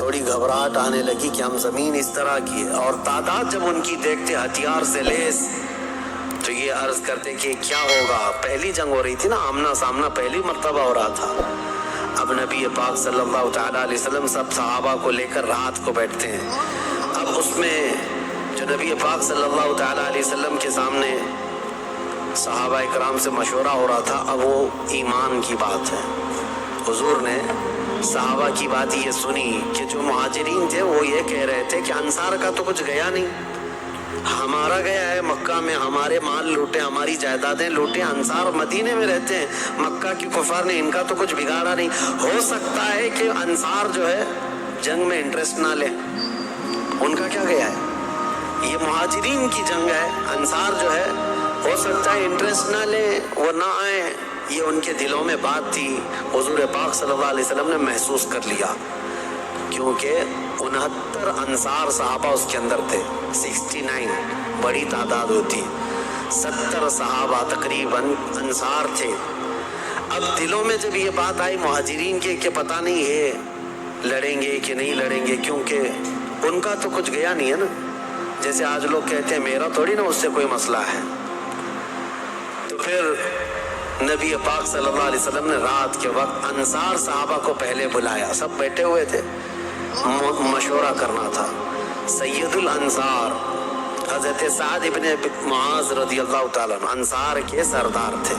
تھوڑی گھبراہٹ آنے لگی کہ ہم زمین اس طرح کی ہے، اور تعداد جب ان کی دیکھتے ہتھیار سے لیس تو یہ عرض کرتے کہ کیا ہوگا. پہلی جنگ ہو رہی تھی نا، آمنا سامنا پہلی مرتبہ ہو رہا تھا. اب نبی پاک صلی اللہ تعالیٰ علیہ وسلم سب صحابہ کو لے کر رات کو بیٹھتے ہیں. اب اس میں جو نبی پاک صلی اللہ تعالیٰ علیہ وسلم کے سامنے صحابہ اکرام سے مشورہ ہو رہا تھا، اب وہ ایمان کی بات ہے. حضور نے صحابہ کی بات یہ سنی کہ جو مہاجرین تھے وہ یہ کہہ رہے تھے کہ انصار کا تو کچھ گیا نہیں، ہمارا گیا ہے. مکہ میں ہمارے مال لوٹے، ہماری جائیدادیں لوٹے. انصار مدینے میں رہتے ہیں، مکہ کی کفار نے ان کا تو کچھ بگاڑا نہیں. ہو سکتا ہے کہ انصار جو ہے جنگ میں انٹرسٹ نہ لیں، ان کا کیا گیا ہے، یہ مہاجرین کی جنگ ہے. انصار جو ہے ہو سکتا ہے انٹرسٹ نہ لیں، وہ نہ آئیں. یہ ان کے دلوں میں بات تھی. حضور پاک صلی اللہ علیہ وسلم نے محسوس کر لیا، کیونکہ 69 انصار صحابہ اس کے اندر تھے. 69 بڑی تعداد ہوتی، 70 صحابہ تقریباً انصار تھے. اب دلوں میں جب یہ بات آئی مہاجرین کے کہ پتہ نہیں یہ لڑیں گے کہ نہیں لڑیں گے، کیونکہ ان کا تو کچھ گیا نہیں ہے نا. جیسے آج لوگ کہتے ہیں میرا تھوڑی نا اس سے کوئی مسئلہ ہے. تو پھر نبی پاک صلی اللہ علیہ وسلم نے رات کے وقت انصار صحابہ کو پہلے بلایا. سب بیٹھے ہوئے تھے، مشورہ کرنا تھا. سید الانصار حضرت سعد ابن معاذ رضی اللہ تعالیٰ عنہ انصار کے سردار تھے.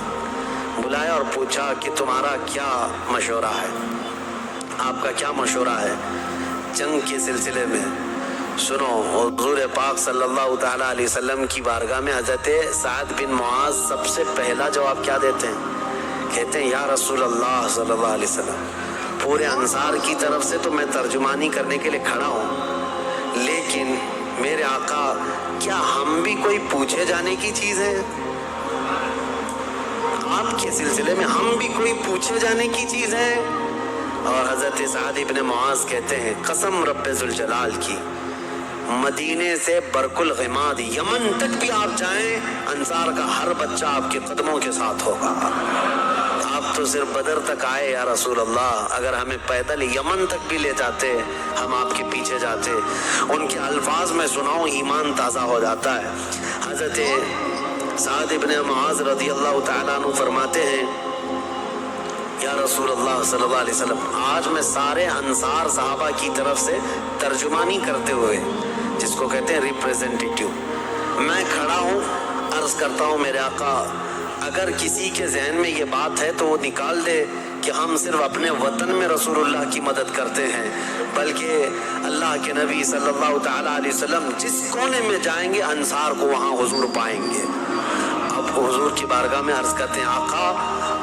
بلایا اور پوچھا کہ تمہارا کیا مشورہ ہے، آپ کا کیا مشورہ ہے جنگ کے سلسلے میں. سنو، حضور پاک صلی اللہ تعالیٰ علیہ وسلم کی بارگاہ میں حضرت سعد بن معاذ سب سے پہلا جواب کیا دیتے ہیں؟ کہتے ہیں یا رسول اللہ صلی اللہ علیہ وسلم، پورے انصار کی طرف سے تو میں ترجمانی کرنے کے لیے کھڑا ہوں، لیکن میرے آقا کیا ہم بھی کوئی پوچھے جانے کی چیز ہے؟ آپ کے سلسلے میں ہم بھی کوئی پوچھے جانے کی چیز ہے؟ اور حضرت سعد ابن معاذ کہتے ہیں قسم رب ذوالجلال کی، مدینے سے برق الغماد یمن تک بھی آپ جائیں، انصار کا ہر بچہ آپ کے قدموں کے ساتھ ہوگا. آپ تو صرف بدر تک آئے یا رسول اللہ، اگر ہمیں پیدل یمن تک بھی لے جاتے ہم آپ کے پیچھے جاتے. ان کے الفاظ میں سناؤں، ایمان تازہ ہو جاتا ہے. حضرت سعد ابن معاذ رضی اللہ تعالیٰ عنہ فرماتے ہیں یا رسول اللہ صلی اللہ علیہ وسلم، آج میں سارے انصار صحابہ کی طرف سے ترجمانی کرتے ہوئے، جس کو کہتے ہیں ریپریزنٹیٹیو، میں کھڑا ہوں، عرض کرتا ہوں میرے آقا اگر کسی کے ذہن میں یہ بات ہے تو وہ نکال دے کہ ہم صرف اپنے وطن میں رسول اللہ کی مدد کرتے ہیں، بلکہ اللہ کے نبی صلی اللہ تعالیٰ علیہ وسلم جس کونے میں جائیں گے انصار کو وہاں حضور پائیں گے. اب حضور کی بارگاہ میں عرض کرتے ہیں آقا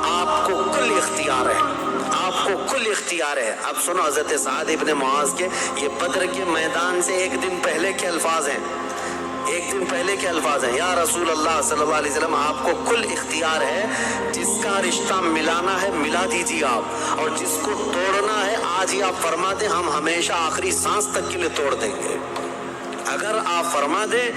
آپ کو کل اختیار ہے، آپ کو کل اختیار ہے. اب سنو حضرت سعد ابن معاذ کے یہ بدر کے میدان سے ایک دن پہلے کے الفاظ ہیں، ایک دن پہلے کے الفاظ ہیں. یا رسول اللہ صلی اللہ علیہ وسلم آپ کو کل اختیار ہے، جس کا رشتہ ملانا ہے ملا دیجیے آپ، اور جس کو توڑنا ہے آج ہی آپ فرما دیں، ہم ہمیشہ آخری سانس تک کے لیے توڑ دیں گے. اگر آپ فرما دیں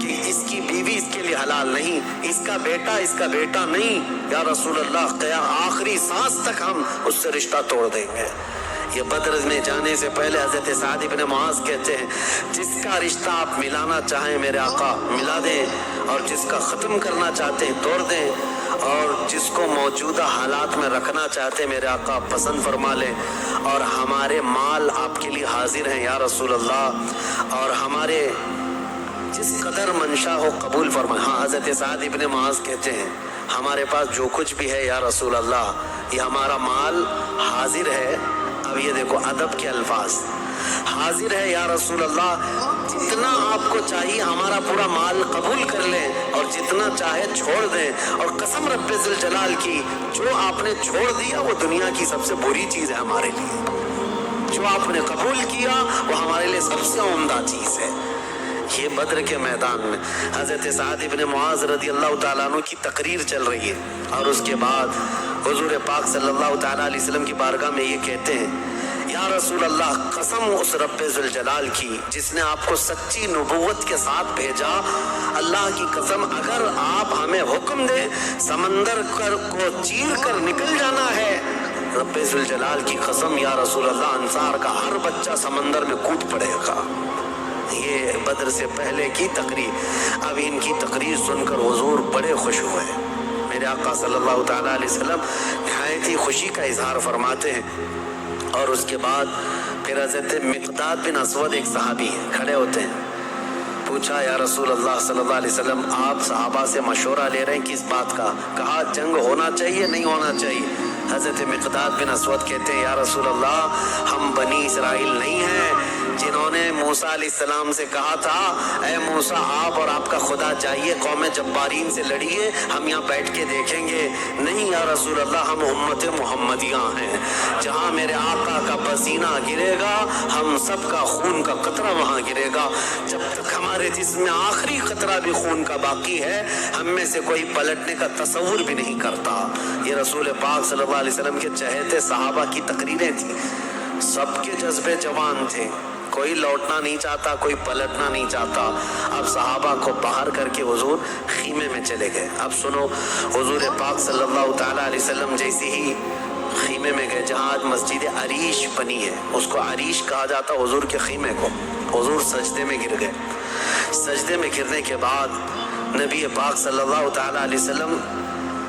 کہ اس کی بیوی اس کے لیے حلال نہیں، اس کا بیٹا نہیں، یا رسول اللہ قیام آخری سانس تک ہم اس سے رشتہ توڑ دیں گے. یہ بدر میں جانے سے پہلے حضرت سعد بن معاذ کہتے ہیں جس کا رشتہ آپ ملانا چاہیں میرے آقا ملا دیں، اور جس کا ختم کرنا چاہتے ہیں توڑ دیں، اور جس کو موجودہ حالات میں رکھنا چاہتے ہیں میرے آقا پسند فرما لیں، اور ہمارے مال آپ کے لیے حاضر ہیں یا رسول اللہ، اور ہمارے جس قدر منشا ہو قبول فرمائیں. ہاں حضرت سعد ابن معاذ کہتے ہیں ہمارے پاس جو کچھ بھی ہے یا رسول اللہ یہ ہمارا مال حاضر ہے. اب یہ دیکھو ادب کے الفاظ، حاضر ہے یا رسول اللہ، جتنا آپ کو چاہیے ہمارا پورا مال قبول کر لیں اور جتنا چاہے چھوڑ دیں، اور قسم رب ذوالجلال کی جو آپ نے چھوڑ دیا وہ دنیا کی سب سے بری چیز ہے ہمارے لیے، جو آپ نے قبول کیا وہ ہمارے لیے سب سے عمدہ چیز ہے. یہ بدر کے میدان میں حضرت سعد ابن معاذ رضی اللہ تعالیٰ عنہ کی تقریر چل رہی ہے، اور اس کے بعد حضور پاک صلی اللہ تعالیٰ علیہ وسلم کی بارگاہ میں یہ کہتے ہیں یا رسول اللہ قسم اس رب ذوالجلال کی جس نے آپ کو سچی نبوت کے ساتھ بھیجا، اللہ کی قسم اگر آپ ہمیں حکم دیں سمندر کو چیر کر نکل جانا ہے रब्बे ज़ुल जलाल की कसम या रसूल अल्लाह, अंसार का हर बच्चा समंदर में कूद पड़ेगा। ये बद्र से पहले की तकरीर। अब इनकी तकरीर सुनकर हुजूर बड़े खुश हुए। मेरे आका सल्लल्लाहु तआला अलैहि वसल्लम निहायत ही खुशी का इजहार फरमाते हैं। और उसके बाद फिर हज़रत मिक़दाद बिन असवद एक सहाबी खड़े होते हैं। पूछा, या रसूल अल्लाह सल्लल्लाहु अलैहि वसल्लम, आप सहाबा से मशवरा ले रहे हैं किस बात का? कहा, जंग होना चाहिए नहीं होना चाहिए? हज़रत मिक़दाद बिन असवद कहते हैं, या रसूल अल्लाह, हम बनी इसराइल नहीं हैं जिन्होंने मूसा अलैहिस्सलाम से कहा था, ऐ मूसा आप और आपका खुदा जाइए कौम जब्बारीन से लड़िए, हम यहाँ बैठ के देखेंगे। नहीं या रसूल अल्लाह, हम उम्मत मुहम्मदिया हैं, जहाँ मेरे आका का पसीना गिरेगा हम सब का खून का कतरा वहाँ गिरेगा। जब तक हमारे जिस्म में आखिरी कतरा भी खून का बाकी है, हम में से कोई पलटने का तसव्वुर भी नहीं करता। ये रसूल पाक सल्लल्लाहु अलैहि वसल्लम के चहेते सहाबा की तकरीरें थी। सबके जज्बे जवान थे, कोई लौटना नहीं चाहता, कोई पलटना नहीं चाहता। अब सहाबा को बाहर करके हुजूर खीमे में चले गए। अब सुनो, हुजूर पाक सल्लल्लाहु तआला अलैहि वसल्लम जैसे ही खीमे में गए, जहाँ आज मस्जिद अरीश बनी है, उसको अरीश कहा जाता हुजूर के खीमे को। हुजूर सजदे में गिर गए। सजदे में गिरने के बाद नबी पाक सल्लल्लाहु तआला अलैहि वसल्लम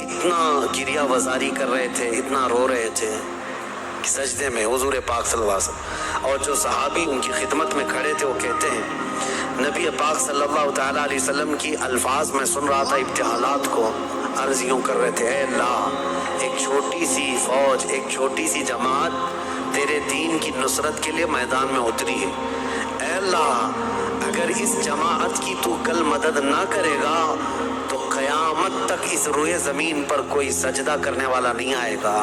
इतना गिरिया वजारी कर रहे थे, इतना रो रहे थे सजदे में हुजूर पाक सल्लल्लाहु अलैहि वसल्लम। और जो सहाबी उनकी खिदमत में खड़े थे वो कहते हैं, नबी पाक सल्लल्लाहु तआला अलैहि वसल्लम की अल्फाज में सुन रहा था, इब्तिहालात को अर्ज यूं कर रहे थे, ऐ अल्लाह, एक छोटी सी फौज, एक छोटी सी जमात तेरे दीन की नुसरत के लिए मैदान में उतरी है। ऐ अल्लाह, अगर इस जमात की तू कल मदद ना करेगा तो क़यामत तक इस रोए ज़मीन पर कोई सजदा करने वाला नहीं आएगा।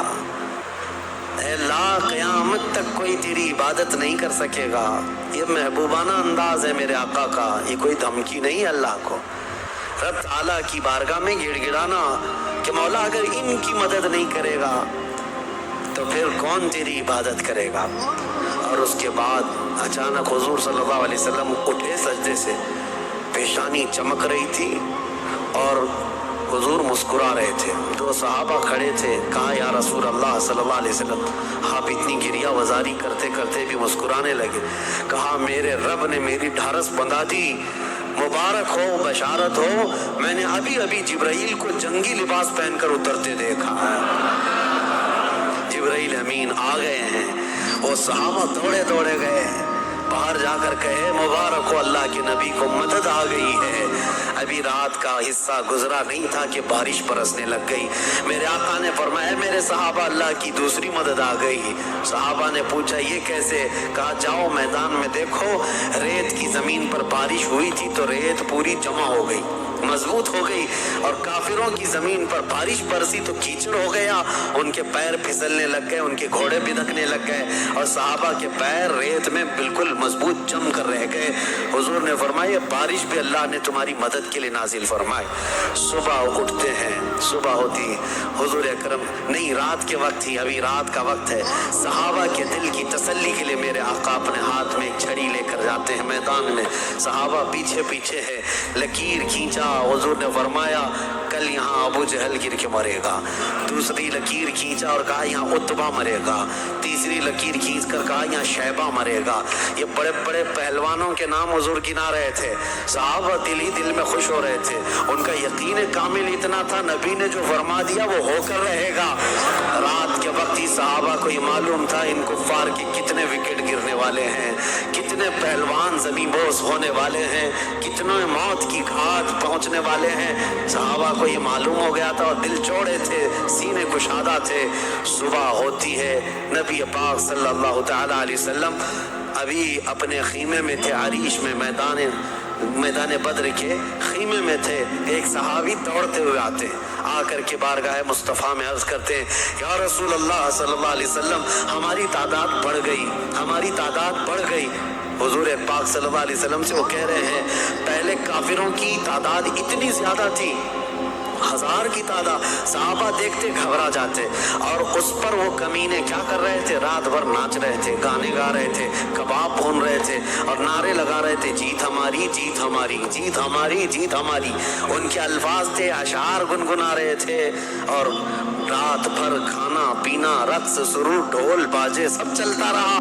अल्लाह, क़यामत तक कोई तेरी इबादत नहीं कर सकेगा। ये महबूबाना अंदाज है मेरे आका का, ये कोई धमकी नहीं अल्लाह को। रब ताला की बारगाह में गिड़गिड़ाना कि मौला अगर इनकी मदद नहीं करेगा तो फिर कौन तेरी इबादत करेगा। और उसके बाद अचानक हुजूर सल्लल्लाहु अलैहि वसल्लम उठे सजदे से, पेशानी चमक रही थी और हुजूर मुस्कुरा रहे थे। दो सहाबा खड़े थे। कहा, या रसूल अल्लाह सल्लल्लाहु अलैहि वसल्लम, आप इतनी गिरिया वजारी करते करते भी मुस्कुराने लगे। कहा, मेरे रब ने मेरी ढारस बंधा दी, मुबारक हो, बशारत हो, मैंने अभी अभी जिब्राइल को जंगी लिबास पहनकर उतरते देखा है। जिब्राइल अमीन आ गए हैं। वो सहाबा दौड़े दौड़े गए, बाहर जाकर कहे, मुबारक हो अल्लाह के नबी को मदद आ गई है। अभी रात का हिस्सा गुजरा नहीं था कि बारिश बरसने लग गई। मेरे आका ने फरमाया, मेरे सहाबा, अल्लाह की दूसरी मदद आ गई। सहाबा ने पूछा, ये कैसे? कहा, जाओ मैदान में देखो, रेत की जमीन पर बारिश हुई थी तो रेत पूरी जमा हो गई, मजबूत हो गई, और काफिरों की जमीन पर बारिश बरसी तो कीचड़ हो गया, उनके पैर फिसलने लग गए, उनके घोड़े बिदकने लग गए और सहाबा के पैर रेत में बिल्कुल मजबूत जम कर रह गए। हुजूर ने फरमाया, बारिश भी अल्लाह ने तुम्हारी मदद के लिए नाजिल फरमाए। सुबह उठते हैं, सुबह होती, हुजूर अकरम नहीं, रात के वक्त ही, अभी रात का वक्त है। सहाबा के दिल की तसल्ली के लिए मेरे आका अपने हाथ में एक छड़ी लेकर जाते हैं मैदान में। सहाबा पीछे पीछे है, लकीर खींचा, हुजूर ने फरमाया, कल यहाँ अबू जहल गिर के मरेगा। दूसरी लकीर खींचा और कहा, यहाँ उत्बा मरेगा। तीसरी लकीर खींच कर कहा, यहाँ शैबा मरेगा। ये बड़े बड़े पहलवानों के नाम हुजूर गिना रहे थे। सहाबा दिल ही दिल में खुश हो रहे थे। उनका यकीन कामिल इतना था, नबी ने जो फरमा दिया वो होकर रहेगा। रात के वक्त ही सहाबा को ये मालूम था, इन कुफ्फार के कितने विकेट गिरने वाले हैं, कितने पहलवान ज़मींबोस होने वाले हैं, कितने मौत की घाट पहुंचने वाले हैं। सहाबा को ये मालूम हो गया था और दिल चौड़े थे, सीने कुशादा थे। सुबह होती है, नबी पाक सल्लल्लाहु तआला अलैहि वसल्लम अभी अपने खीमे में थे, अरीश में, मैदान बद्र के खीमे में थे। एक सहाबी दौड़ते हुए आते हैं, आकर के बारगाह मुस्तफ़ा में अर्ज करते हैं, या रसूल अल्लाह सल्लल्लाहु अलैहि वसल्लम, हमारी तादाद बढ़ गई, हमारी तादाद बढ़ गई। हुजूर पाक सल्लल्लाहु अलैहि वसल्लम से वो कह रहे हैं, पहले काफिरों की तादाद इतनी ज्यादा थी, 1000 की तादाद, सहाबा देखते घबरा जाते, और उस पर वो कमीने क्या कर रहे थे, रात भर नाच रहे थे, गाने गा रहे थे, कबाब भून रहे थे और नारे लगा रहे थे, जीत हमारी, जीत हमारी, जीत हमारी, जीत हमारी। उनके अल्फाज थे, अशार गुनगुना रहे थे और رات بھر کھانا پینا رقص سرور ڈھول باجے سب چلتا رہا.